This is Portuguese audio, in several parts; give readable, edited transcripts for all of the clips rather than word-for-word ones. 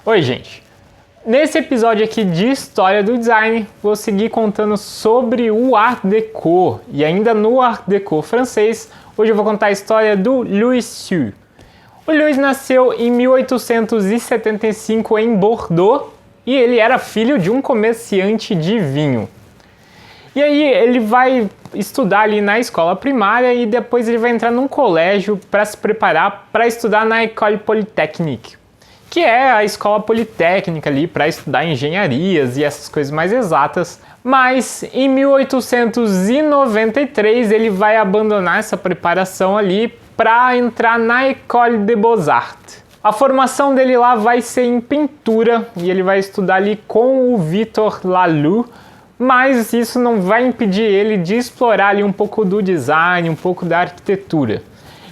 Oi, gente! Nesse episódio aqui de História do Design, vou seguir contando sobre o Art Deco. E ainda no Art Deco francês, hoje eu vou contar a história do Louis Sue. O Louis nasceu em 1875 em Bordeaux e ele era filho de um comerciante de vinho. E aí ele vai estudar ali na escola primária e depois ele vai entrar num colégio para se preparar para estudar na École Polytechnique, que é a escola politécnica ali para estudar engenharias e essas coisas mais exatas. Mas em 1893 ele vai abandonar essa preparação ali para entrar na École des Beaux-Arts. A formação dele lá vai ser em pintura e ele vai estudar ali com o Victor Laloux, mas isso não vai impedir ele de explorar ali um pouco do design, um pouco da arquitetura.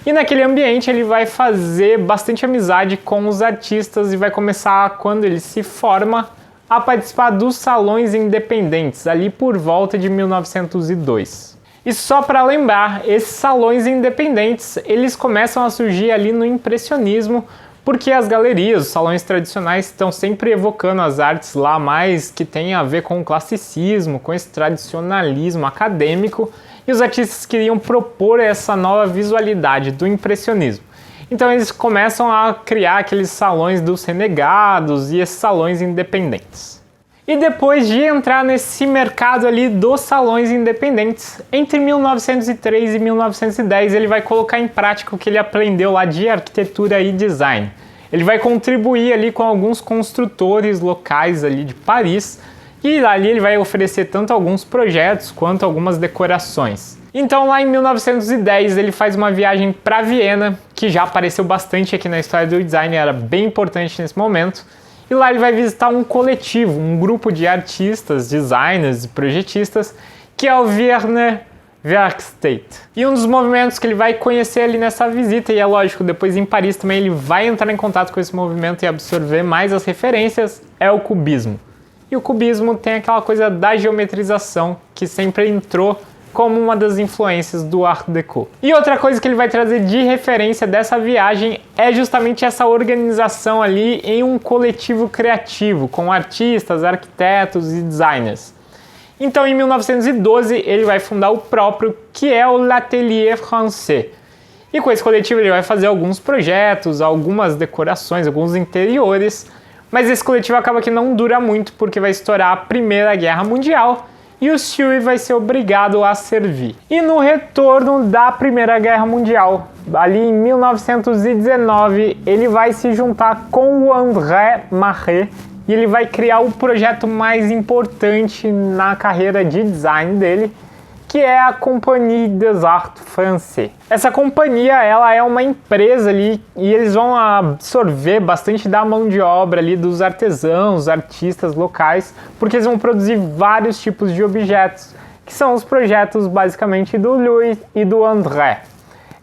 E naquele ambiente ele vai fazer bastante amizade com os artistas e vai começar, quando ele se forma, a participar dos salões independentes, ali por volta de 1902. E só para lembrar, esses salões independentes, eles começam a surgir ali no impressionismo, porque as galerias, os salões tradicionais estão sempre evocando as artes lá mais que tem a ver com o classicismo, com esse tradicionalismo acadêmico, e os artistas queriam propor essa nova visualidade do impressionismo. Então eles começam a criar aqueles salões dos renegados e esses salões independentes. E depois de entrar nesse mercado ali dos salões independentes, entre 1903 e 1910 ele vai colocar em prática o que ele aprendeu lá de arquitetura e design. Ele vai contribuir ali com alguns construtores locais ali de Paris, e ali ele vai oferecer tanto alguns projetos quanto algumas decorações. Então lá em 1910 ele faz uma viagem para Viena, que já apareceu bastante aqui na história do design, era bem importante nesse momento. E lá ele vai visitar um coletivo, um grupo de artistas, designers e projetistas, que é o Wiener Werkstatt. E um dos movimentos que ele vai conhecer ali nessa visita, e é lógico, depois em Paris também ele vai entrar em contato com esse movimento e absorver mais as referências, é o cubismo. E o cubismo tem aquela coisa da geometrização, que sempre entrou como uma das influências do Art Deco. E outra coisa que ele vai trazer de referência dessa viagem é justamente essa organização ali em um coletivo criativo, com artistas, arquitetos e designers. Então em 1912 ele vai fundar o próprio, que é o L'Atelier Français. E com esse coletivo ele vai fazer alguns projetos, algumas decorações, alguns interiores, mas esse coletivo acaba que não dura muito porque vai estourar a Primeira Guerra Mundial e o Sue vai ser obrigado a servir. E no retorno da Primeira Guerra Mundial, ali em 1919, ele vai se juntar com o André Marré e ele vai criar o projeto mais importante na carreira de design dele, que é a Compagnie des Arts Français. Essa companhia, ela é uma empresa ali e eles vão absorver bastante da mão de obra ali dos artesãos, artistas locais, porque eles vão produzir vários tipos de objetos, que são os projetos basicamente do Louis e do André.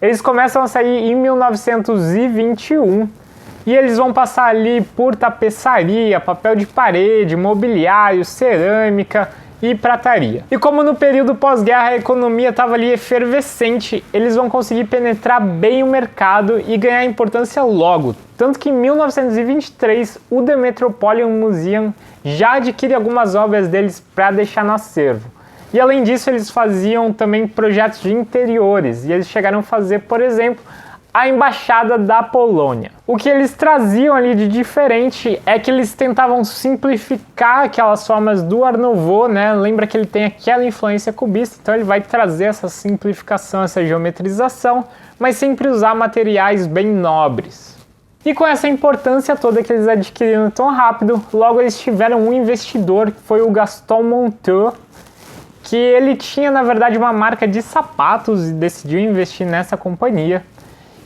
Eles começam a sair em 1921 e eles vão passar ali por tapeçaria, papel de parede, mobiliário, cerâmica e prataria. E como no período pós-guerra a economia estava ali efervescente, eles vão conseguir penetrar bem o mercado e ganhar importância logo. Tanto que em 1923 o The Metropolitan Museum já adquire algumas obras deles para deixar no acervo. E além disso eles faziam também projetos de interiores e eles chegaram a fazer, por exemplo, a Embaixada da Polônia. O que eles traziam ali de diferente é que eles tentavam simplificar aquelas formas do Art Nouveau, né? Lembra que ele tem aquela influência cubista, então ele vai trazer essa simplificação, essa geometrização, mas sempre usar materiais bem nobres. E com essa importância toda que eles adquiriram tão rápido, logo eles tiveram um investidor, que foi o Gaston Monteux, que ele tinha na verdade uma marca de sapatos e decidiu investir nessa companhia.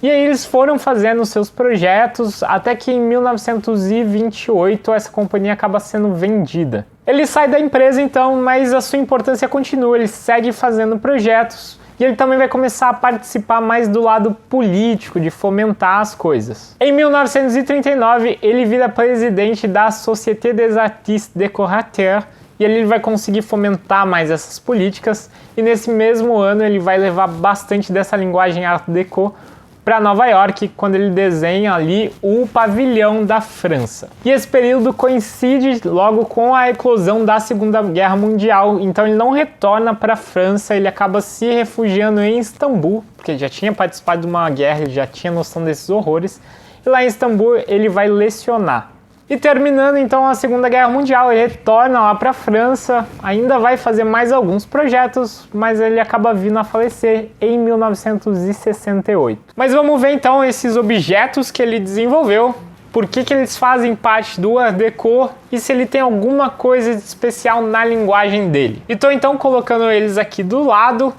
E aí eles foram fazendo seus projetos até que em 1928 essa companhia acaba sendo vendida. Ele sai da empresa então, mas a sua importância continua, ele segue fazendo projetos e ele também vai começar a participar mais do lado político, de fomentar as coisas. Em 1939 ele vira presidente da Société des Artistes Décorateurs e ele vai conseguir fomentar mais essas políticas e nesse mesmo ano ele vai levar bastante dessa linguagem Art Deco para Nova York, quando ele desenha ali o pavilhão da França. E esse período coincide logo com a eclosão da Segunda Guerra Mundial, então ele não retorna para a França, ele acaba se refugiando em Istambul, porque ele já tinha participado de uma guerra, ele já tinha noção desses horrores, e lá em Istambul ele vai lecionar. E terminando então a Segunda Guerra Mundial, ele retorna lá para a França, ainda vai fazer mais alguns projetos, mas ele acaba vindo a falecer em 1968. Mas vamos ver então esses objetos que ele desenvolveu, por que eles fazem parte do Art Deco e se ele tem alguma coisa de especial na linguagem dele. E estou então colocando eles aqui do lado.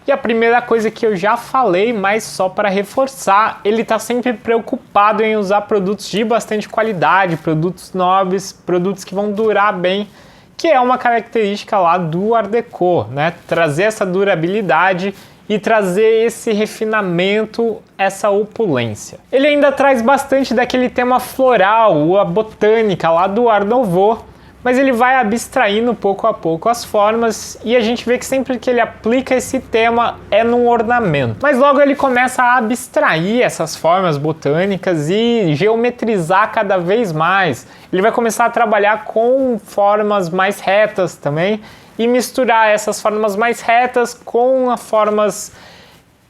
E a primeira coisa que eu já falei, mas só para reforçar, ele está sempre preocupado em usar produtos de bastante qualidade, produtos nobres, produtos que vão durar bem, que é uma característica lá do Art Deco, né? Trazer essa durabilidade e trazer esse refinamento, essa opulência. Ele ainda traz bastante daquele tema floral, a botânica lá do Art Nouveau, mas ele vai abstraindo pouco a pouco as formas e a gente vê que sempre que ele aplica esse tema é num ornamento. Mas logo ele começa a abstrair essas formas botânicas e geometrizar cada vez mais. Ele vai começar a trabalhar com formas mais retas também e misturar essas formas mais retas com as formas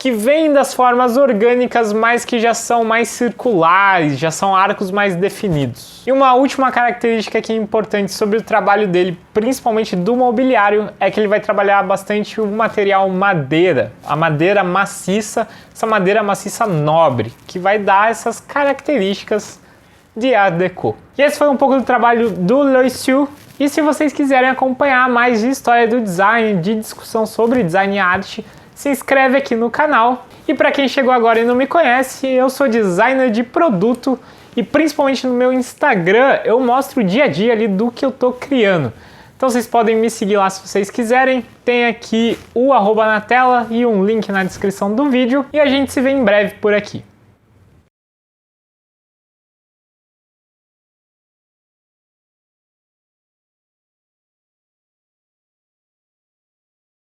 que vêm das formas orgânicas, mas que já são mais circulares, já são arcos mais definidos. E uma última característica que é importante sobre o trabalho dele, principalmente do mobiliário, é que ele vai trabalhar bastante o material madeira, a madeira maciça, essa madeira maciça nobre, que vai dar essas características de Art Deco. E esse foi um pouco do trabalho do Loisiu. E se vocês quiserem acompanhar mais de história do design, de discussão sobre design e arte, se inscreve aqui no canal. E para quem chegou agora e não me conhece, eu sou designer de produto e principalmente no meu Instagram eu mostro o dia a dia ali do que eu tô criando. Então vocês podem me seguir lá se vocês quiserem. Tem aqui o @ na tela e um link na descrição do vídeo. E a gente se vê em breve por aqui.